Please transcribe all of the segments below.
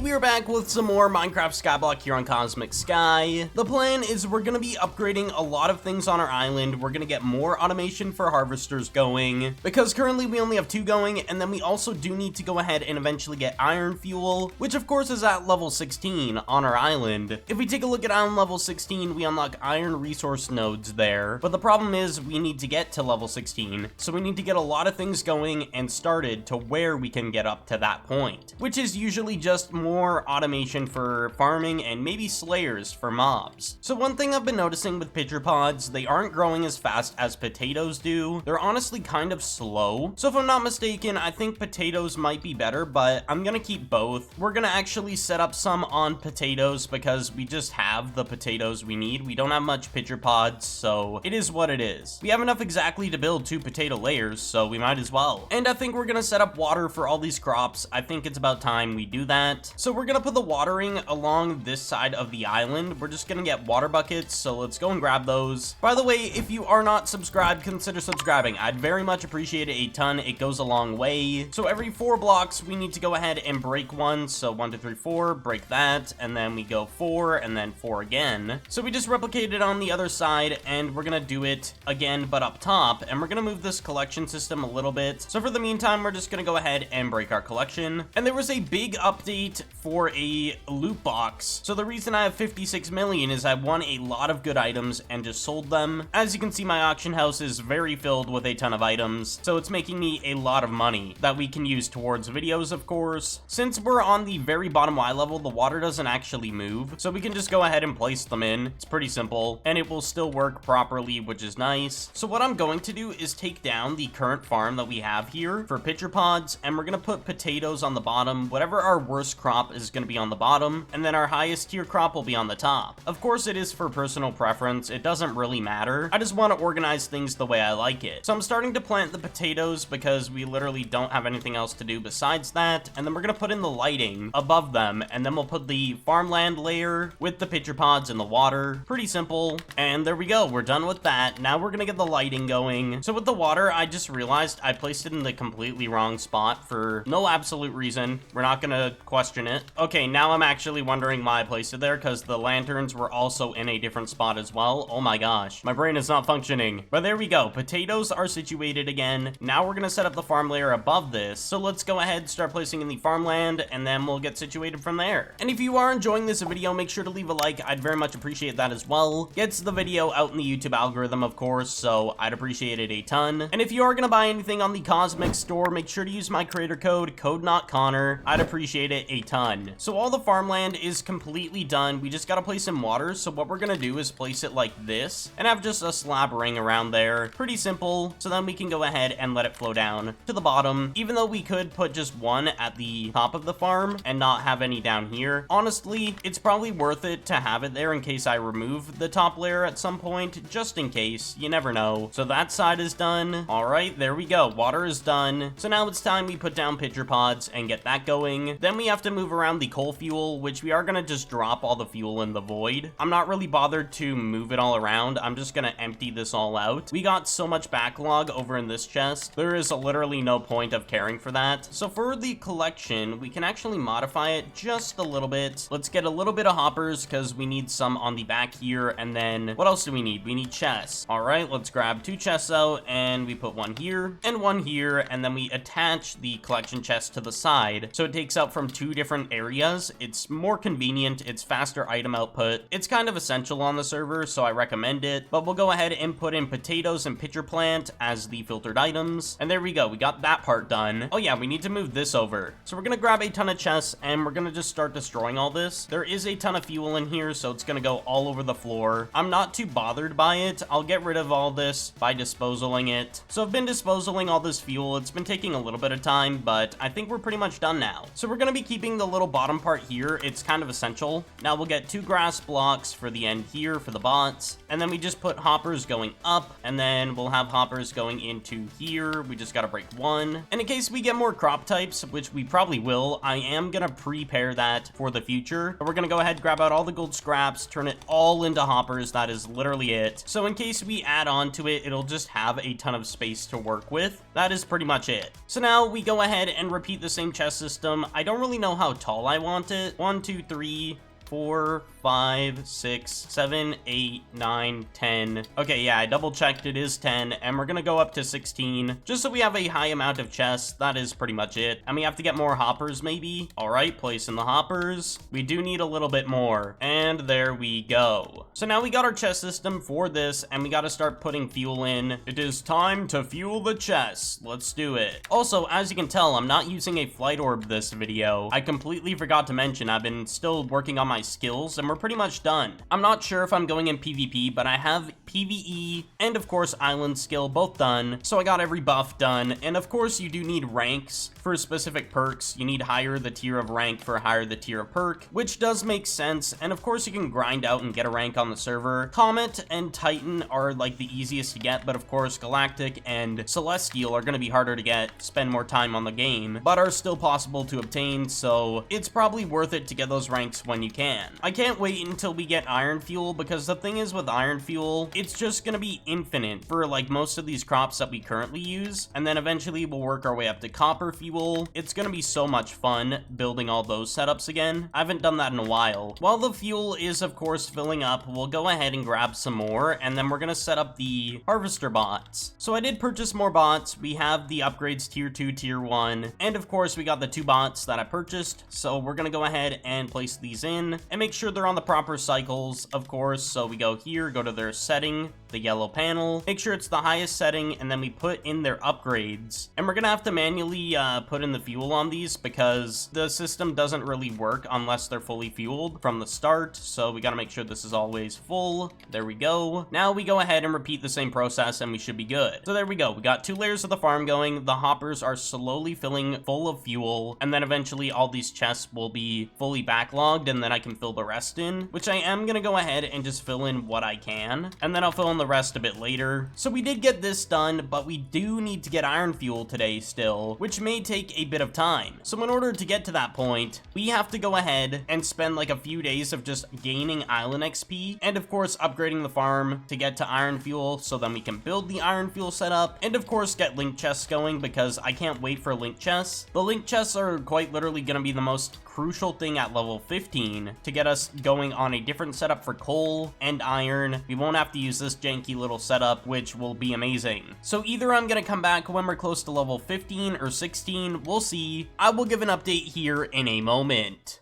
we are back with some more Minecraft Skyblock here on Cosmic Sky. The plan is we're going to be upgrading a lot of things on our island. We're going to get more automation for harvesters going, because currently we only have 2 going, and then we also do need to go ahead and eventually get iron fuel, which of course is at level 16 on our island. If we take a look at island level 16, we unlock iron resource nodes there, but the problem is we need to get to level 16, so we need to get a lot of things going and started to where we can get up to that point, which is usually just more automation for farming and maybe slayers for mobs. So one thing I've been noticing with pitcher pods, they aren't growing as fast as potatoes do. They're honestly kind of slow. So if I'm not mistaken, I think potatoes might be better, but I'm gonna keep both. We're gonna actually set up some on potatoes because we just have the potatoes we need. We don't have much pitcher pods, so it is what it is. We have enough exactly to build 2 potato layers, so we might as well. And I think we're gonna set up water for all these crops. I think it's about time we do that. So we're gonna put the watering along this side of the island. We're just gonna get water buckets, so let's go and grab those. By the way, if you are not subscribed, consider subscribing. I'd very much appreciate it a ton. It goes a long way. So every 4 blocks, we need to go ahead and break one. So 1, 2, 3, 4, break that, and then we go 4, and then 4 again. So we just replicate it on the other side, and we're gonna do it again, but up top, and we're gonna move this collection system a little bit. So for the meantime, we're just gonna go ahead and break our collection. And there was a big update for a loot box. So the reason I have 56 million is I won a lot of good items and just sold them. As you can see, my auction house is very filled with a ton of items, so it's making me a lot of money that we can use towards videos, of course. Since we're on the very bottom Y level, the water doesn't actually move, so we can just go ahead and place them in. It's pretty simple, and it will still work properly, which is nice. So what I'm going to do is take down the current farm that we have here for pitcher pods, and we're gonna put potatoes on the bottom. Whatever our worst crop is going to be on the bottom, and then our highest tier crop will be on the top. Of course, it is for personal preference. It doesn't really matter. I just want to organize things the way I like it. So I'm starting to plant the potatoes because we literally don't have anything else to do besides that, and then we're going to put in the lighting above them, and then we'll put the farmland layer with the pitcher pods in the water. Pretty simple, and there we go. We're done with that. Now we're going to get the lighting going. So with the water, I just realized I placed it in the completely wrong spot for no absolute reason. We're not going to question it. Okay, now I'm actually wondering why I placed it there, because the lanterns were also in a different spot as well. Oh my gosh, my brain is not functioning. But there we go. Potatoes are situated again. Now we're gonna set up the farm layer above this. So let's go ahead, start placing in the farmland, and then we'll get situated from there. And if you are enjoying this video, make sure to leave a like. I'd very much appreciate that as well. Gets the video out in the YouTube algorithm, of course, so I'd appreciate it a ton. And if you are gonna buy anything on the Cosmic store, make sure to use my creator code NotConnor. I'd appreciate it a ton. So all the farmland is completely done. We just gotta place some water. So what we're gonna do is place it like this and have just a slab ring around there. Pretty simple. So then we can go ahead and let it flow down to the bottom, even though we could put just one at the top of the farm and not have any down here. Honestly, it's probably worth it to have it there in case I remove the top layer at some point, just in case. You never know. So that side is done. All right, there we go. Water is done. So now it's time we put down pitcher pods and get that going. Then we have to move around the coal fuel, which we are gonna just drop all the fuel in the void. I'm not really bothered to move it all around. I'm just gonna empty this all out. We got so much backlog over in this chest. There is literally no point of caring for that. So for the collection, we can actually modify it just a little bit. Let's get a little bit of hoppers because we need some on the back here. And then what else do we need? We need chests. All right, let's grab 2 chests out, and we put one here and one here, and then we attach the collection chest to the side so it takes out from 2 different areas. It's more convenient. It's faster item output. It's kind of essential on the server, so I recommend it. But we'll go ahead and put in potatoes and pitcher plant as the filtered items. And there we go. We got that part done. Oh yeah, we need to move this over. So we're gonna grab a ton of chests, and we're gonna just start destroying all this. There is a ton of fuel in here, so it's gonna go all over the floor. I'm not too bothered by it. I'll get rid of all this by disposaling it. So I've been disposaling all this fuel. It's been taking a little bit of time, but I think we're pretty much done now. So we're gonna be keeping the little bottom part here. It's kind of essential. Now we'll get 2 grass blocks for the end here for the bots, and then we just put hoppers going up, and then we'll have hoppers going into here. We just gotta break 1. And in case we get more crop types, which we probably will, I am gonna prepare that for the future. But we're gonna go ahead, grab out all the gold scraps, turn it all into hoppers. That is literally it. So in case we add on to it, it'll just have a ton of space to work with. That is pretty much it. So now we go ahead and repeat the same chest system. I don't really know how how tall I want it. 1, 2, 3, 4, 5, 6, 7, 8, 9, 10. Okay, yeah, I double checked. It is 10, and we're gonna go up to 16, just so we have a high amount of chests. That is pretty much it. And we have to get more hoppers, maybe. All right, place in the hoppers. We do need a little bit more, and there we go. So now we got our chest system for this, and we got to start putting fuel in. It is time to fuel the chests. Let's do it. Also, as you can tell, I'm not using a flight orb this video. I completely forgot to mention I've been still working on my skills, and we're pretty much done. I'm not sure if I'm going in PvP, but I have PvE and of course island skill both done, so I got every buff done. And of course you do need ranks for specific perks. You need higher the tier of rank for higher the tier of perk, which does make sense. And of course you can grind out and get a rank on the server. Comet and Titan are like the easiest to get, but of course Galactic and Celestial are going to be harder to get, spend more time on the game, but are still possible to obtain, so it's probably worth it to get those ranks when you can. I can't wait until we get Iron Fuel, because the thing is with Iron Fuel, it's just gonna be infinite for like most of these crops that we currently use, and then eventually we'll work our way up to Copper Fuel. It's gonna be so much fun building all those setups again. I haven't done that in a while. While the fuel is of course filling up, we'll go ahead and grab some more, and then we're gonna set up the harvester bots. So I did purchase more bots. We have the upgrades tier 2, tier 1, and of course we got the 2 bots that I purchased, so we're gonna go ahead and place these in and make sure they're on the proper cycles, of course. So we go here, go to their setting, the yellow panel, make sure it's the highest setting, and then we put in their upgrades. And we're gonna have to manually put in the fuel on these, because the system doesn't really work unless they're fully fueled from the start. So we gotta make sure this is always full. There we go. Now we go ahead and repeat the same process and we should be good. So there we go. We got 2 layers of the farm going. The hoppers are slowly filling full of fuel, and then eventually all these chests will be fully backlogged, and then I can fill the rest in, which I am gonna go ahead and just fill in what I can, and then I'll fill in the rest a bit later. So we did get this done, but we do need to get Iron Fuel today still, which may take a bit of time. So in order to get to that point, we have to go ahead and spend like a few days of just gaining island XP, and of course upgrading the farm to get to Iron Fuel, so then we can build the Iron Fuel setup, and of course get link chests going, because I can't wait for link chests. The link chests are quite literally gonna be the most crucial thing at level 15 to get us going on a different setup for coal and iron. We won't have to use this janky little setup, which will be amazing. So either I'm gonna come back when we're close to level 15 or 16, we'll see. I will give an update here in a moment.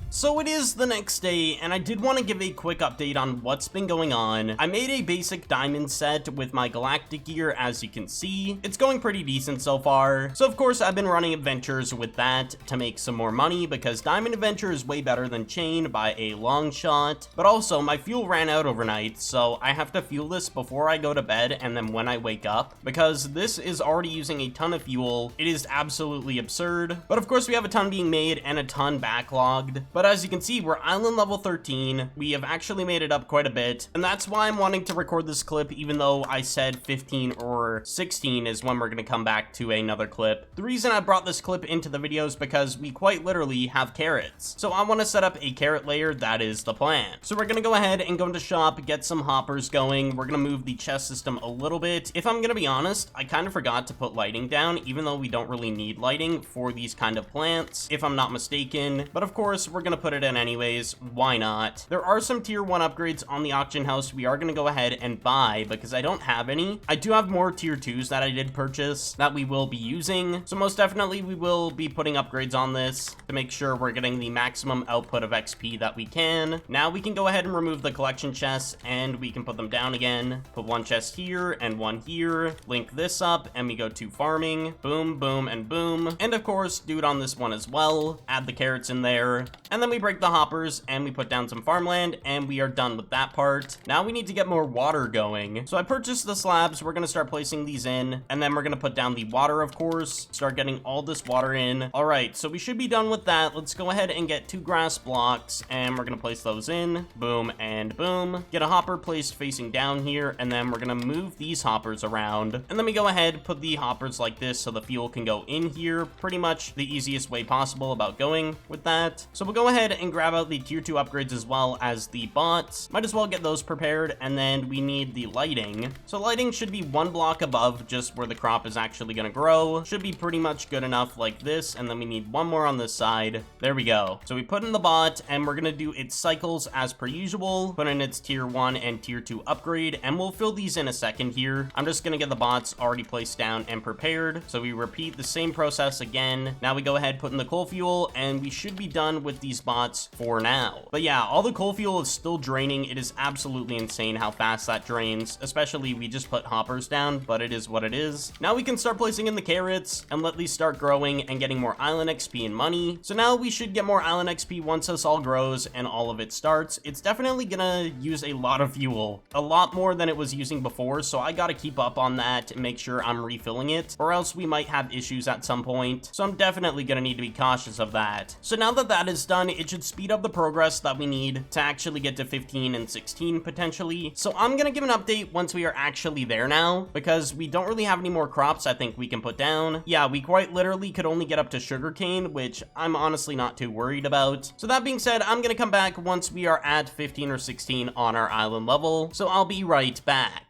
So it is the next day, and I did want to give a quick update on what's been going on. I made a basic diamond set with my galactic gear, as you can see. It's going pretty decent so far. So of course I've been running adventures with that to make some more money, because diamond adventure is way better than chain by a long shot. But also my fuel ran out overnight, so I have to fuel this before I go to bed and then when I wake up, because this is already using a ton of fuel. It is absolutely absurd. But of course we have a ton being made and a ton backlogged. But as you can see, we're island level 13. We have actually made it up quite a bit, and that's why I'm wanting to record this clip, even though I said 15 or 16 is when we're going to come back to another clip. The reason I brought this clip into the video is because we quite literally have carrots. So I want to set up a carrot layer. That is the plan. So we're going to go ahead and go into shop, get some hoppers going. We're going to move the chest system a little bit. If I'm going to be honest, I kind of forgot to put lighting down, even though we don't really need lighting for these kind of plants, if I'm not mistaken. But of course, we're going to put it in anyways. Why not? There are some tier 1 upgrades on the auction house we are going to go ahead and buy, because I don't have any. I do have more tier 2s that I did purchase that we will be using, so most definitely we will be putting upgrades on this to make sure we're getting the maximum output of XP that we can. Now we can go ahead and remove the collection chests, and we can put them down again. Put one chest here and one here, link this up, and we go to farming. Boom, boom, and boom. And of course do it on this one as well. Add the carrots in there, and then we break the hoppers and we put down some farmland, and we are done with that part. Now we need to get more water going. So I purchased the slabs. We're going to start placing these in, and then we're going to put down the water, of course, start getting all this water in. All right, so we should be done with that. Let's go ahead and get 2 grass blocks, and we're going to place those in. Boom and boom. Get a hopper placed facing down here, and then we're going to move these hoppers around, and then we go ahead, put the hoppers like this so the fuel can go in here. Pretty much the easiest way possible about going with that. So we'll go ahead and grab out the tier 2 upgrades as well as the bots. Might as well get those prepared, and then we need the lighting. So lighting should be 1 block above just where the crop is actually going to grow. Should be pretty much good enough like this, and then we need 1 more on this side. There we go. So we put in the bot, and we're going to do its cycles as per usual, put in its tier 1 and tier 2 upgrade, and we'll fill these in a second here. I'm just going to get the bots already placed down and prepared. So we repeat the same process again. Now we go ahead, put in the coal fuel, and we should be done with these bots for now. But yeah, all the coal fuel is still draining. It is absolutely insane how fast that drains, especially we just put hoppers down, but it is what it is. Now we can start placing in the carrots and let these start growing and getting more island XP and money. So now we should get more island XP once this all grows and all of it starts. It's definitely gonna use a lot of fuel, a lot more than it was using before, so I gotta keep up on that and make sure I'm refilling it, or else we might have issues at some point. So I'm definitely gonna need to be cautious of that. So now that that is done, it should speed up the progress that we need to actually get to 15 and 16 potentially. So I'm gonna give an update once we are actually there now, because we don't really have any more crops I think we can put down. Yeah, we quite literally could only get up to sugarcane, which I'm honestly not too worried about. So that being said, I'm gonna come back once we are at 15 or 16 on our island level. So I'll be right back.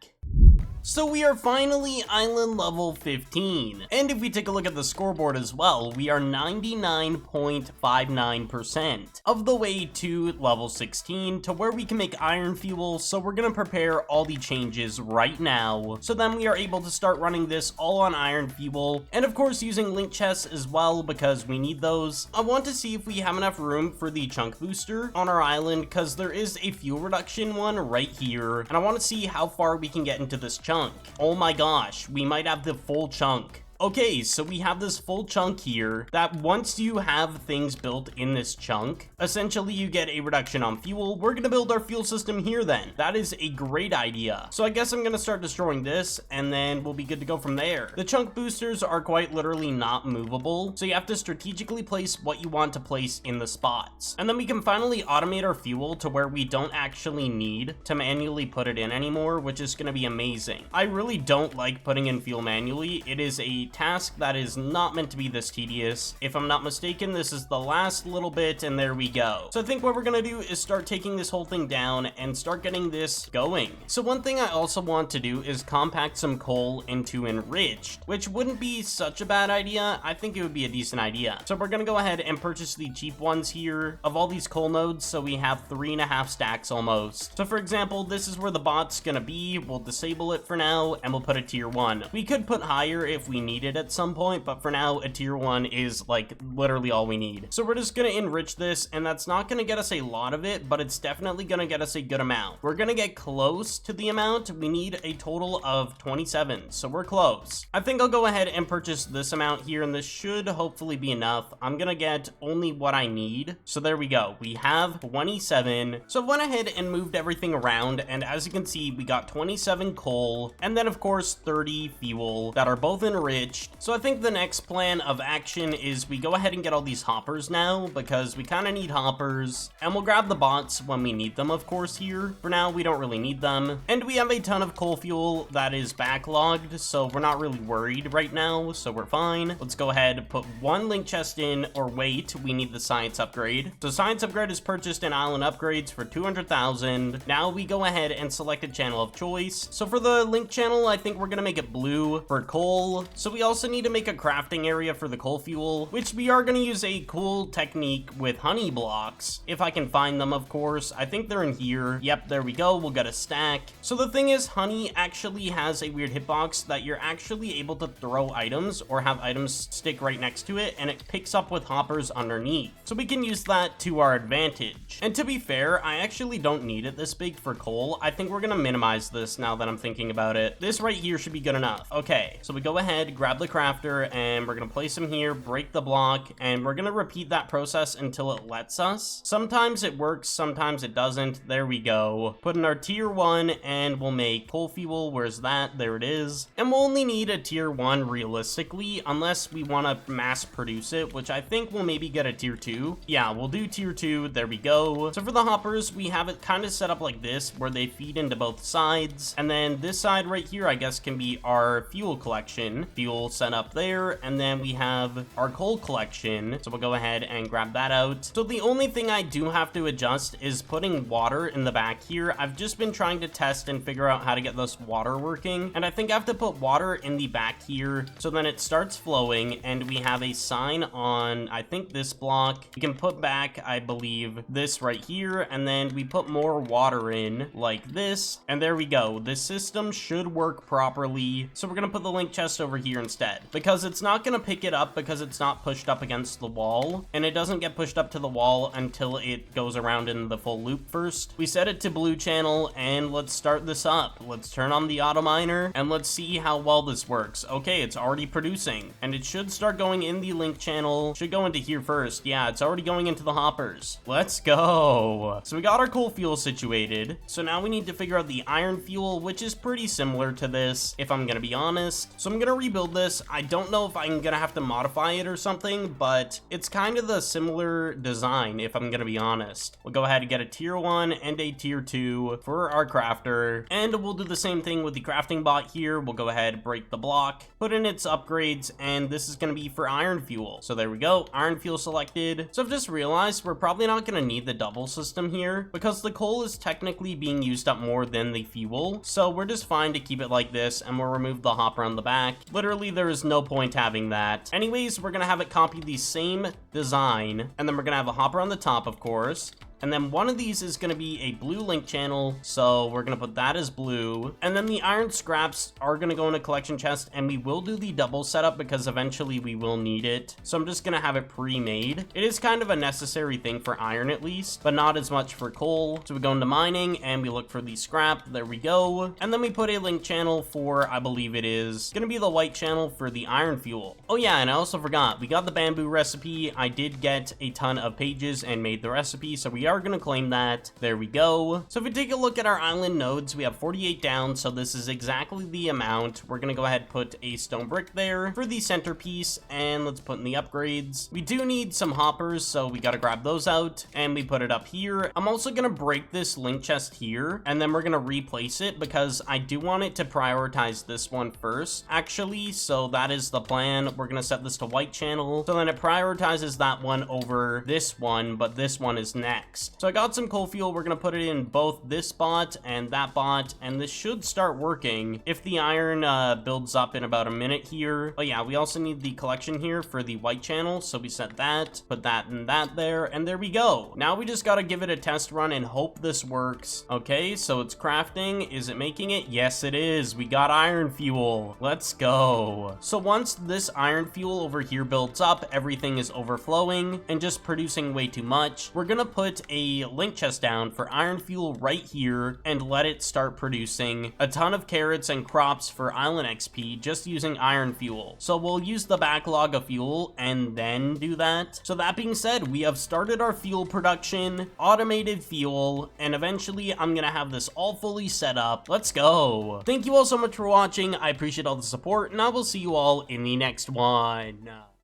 So we are finally island level 15, and if we take a look at the scoreboard as well, we are 99.59% of the way to level 16 to where we can make iron fuel. So we're gonna prepare all the changes right now, so then we are able to start running this all on iron fuel, and of course using link chests as well because we need those. I want to see if we have enough room for the chunk booster on our island, because there is a fuel reduction one right here, and I want to see how far we can get into this chunk. Oh my gosh, we might have the full chunk. Okay, so we have this full chunk here that once you have things built in this chunk, essentially you get a reduction on fuel. We're gonna build our fuel system here then. That is a great idea. So I guess I'm gonna start destroying this and then we'll be good to go from there. The chunk boosters are quite literally not movable, so you have to strategically place what you want to place in the spots. And then we can finally automate our fuel to where we don't actually need to manually put it in anymore, which is gonna be amazing. I really don't like putting in fuel manually. It is a task that is not meant to be this tedious. If I'm not mistaken, this is the last little bit, and there we go. So I think what we're gonna do is start taking this whole thing down and start getting this going. So one thing I also want to do is compact some coal into enriched, which wouldn't be such a bad idea. I think it would be a decent idea. So we're gonna go ahead and purchase the cheap ones here of all these coal nodes, so we have 3.5 stacks almost. So for example, this is where the bot's gonna be. We'll disable it for now, and we'll put a tier 1. We could put higher if we need it at some point, but for now a tier 1 is like literally all we need. So we're just gonna enrich this, and that's not gonna get us a lot of it, but it's definitely gonna get us a good amount. We're gonna get close to the amount. We need a total of 27, so we're close. I think I'll go ahead and purchase this amount here, and this should hopefully be enough. I'm gonna get only what I need, so there we go. We have 27. So I went ahead and moved everything around, and as you can see, we got 27 coal and then of course 30 fuel that are both enriched. So I think the next plan of action is we go ahead and get all these hoppers now, because we kind of need hoppers, and we'll grab the bots when we need them, of course. Here for now we don't really need them, and we have a ton of coal fuel that is backlogged, so we're not really worried right now, so we're fine. Let's go ahead and put one link chest in, or wait, we need the science upgrade. So science upgrade is purchased in island upgrades for 200,000. Now we go ahead and select a channel of choice. So for the link channel, I think we're gonna make it blue for coal. So we also need to make a crafting area for the coal fuel, which we are going to use a cool technique with honey blocks, if I can find them, of course. I think they're in here. Yep, there we go. We'll get a stack. So the thing is, honey actually has a weird hitbox that you're actually able to throw items or have items stick right next to it, and it picks up with hoppers underneath. So we can use that to our advantage. And to be fair, I actually don't need it this big for coal. I think we're going to minimize this now that I'm thinking about it. This right here should be good enough. Okay, so we go ahead, grab the crafter, and we're gonna place him here, break the block, and we're gonna repeat that process until it lets us. Sometimes it works, sometimes it doesn't. There we go. Put in our tier 1, and we'll make coal fuel. Where's that? There it is. And we'll only need a tier 1 realistically, unless we want to mass produce it, which I think we'll maybe get a tier 2. Yeah, we'll do tier 2. There we go. So for the hoppers, we have it kind of set up like this, where they feed into both sides, and then this side right here, I guess, can be our fuel collection. Fuel fuel set up there, and then we have our coal collection. So we'll go ahead and grab that out. So the only thing I do have to adjust is putting water in the back here. I've just been trying to test and figure out how to get this water working, and I think I have to put water in the back here so then it starts flowing, and we have a sign on, I think, this block. You can put back, I believe, this right here, and then we put more water in like this, and there we go. This system should work properly. So we're gonna put the link chest over here instead, because it's not gonna pick it up because it's not pushed up against the wall, and it doesn't get pushed up to the wall until it goes around in the full loop first. We set it to blue channel, and let's start this up. Let's turn on the auto miner, and let's see how well this works. Okay, it's already producing, and it should start going in the link channel. Should go into here first. Yeah, it's already going into the hoppers. Let's go. So we got our coal fuel situated. So now we need to figure out the iron fuel, which is pretty similar to this, if I'm gonna be honest. So I'm gonna rebuild this. I don't know if I'm gonna have to modify it or something, but it's kind of the similar design, if I'm gonna be honest. We'll go ahead and get a tier 1 and a tier 2 for our crafter, and we'll do the same thing with the crafting bot here. We'll go ahead, break the block, put in its upgrades, and this is gonna be for iron fuel. So there we go, iron fuel selected. So I've just realized we're probably not gonna need the double system here because the coal is technically being used up more than the fuel. So we're just fine to keep it like this, and we'll remove the hopper on the back. Literally, there is no point having that. Anyways, we're gonna have it copy the same design, and then we're gonna have a hopper on the top, of course. And then one of these is going to be a blue link channel, so we're going to put that as blue. And then the iron scraps are going to go in a collection chest, and we will do the double setup because eventually we will need it. So I'm just going to have it pre-made. It is kind of a necessary thing for iron at least, but not as much for coal. So we go into mining, and we look for the scrap. There we go. And then we put a link channel for, I believe it is going to be the white channel for the iron fuel. Oh yeah, and I also forgot, we got the bamboo recipe. I did get a ton of pages and made the recipe, so we are going to claim that. There we go. So if we take a look at our island nodes, we have 48 down, so this is exactly the amount. We're going to go ahead and put a stone brick there for the centerpiece, and let's put in the upgrades. We do need some hoppers, so we got to grab those out, and we put it up here. I'm also going to break this link chest here, and then we're going to replace it because I do want it to prioritize this one first, actually, so that is the plan. We're going to set this to white channel, so then it prioritizes that one over this one, but this one is next. So I got some coal fuel. We're going to put it in both this bot and that bot, and this should start working if the iron builds up in about a minute here. Oh yeah, we also need the collection here for the white channel, so we set that, put that and that there, and there we go. Now we just got to give it a test run and hope this works. Okay, so it's crafting. Is it making it? Yes, it is. We got iron fuel. Let's go. So once this iron fuel over here builds up, everything is overflowing and just producing way too much. We're going to put a link chest down for iron fuel right here and let it start producing a ton of carrots and crops for island XP just using iron fuel. So we'll use the backlog of fuel and then do that. So that being said, we have started our fuel production, automated fuel, and eventually I'm gonna have this all fully set up. Let's go. Thank you all so much for watching. I appreciate all the support, and I will see you all in the next one.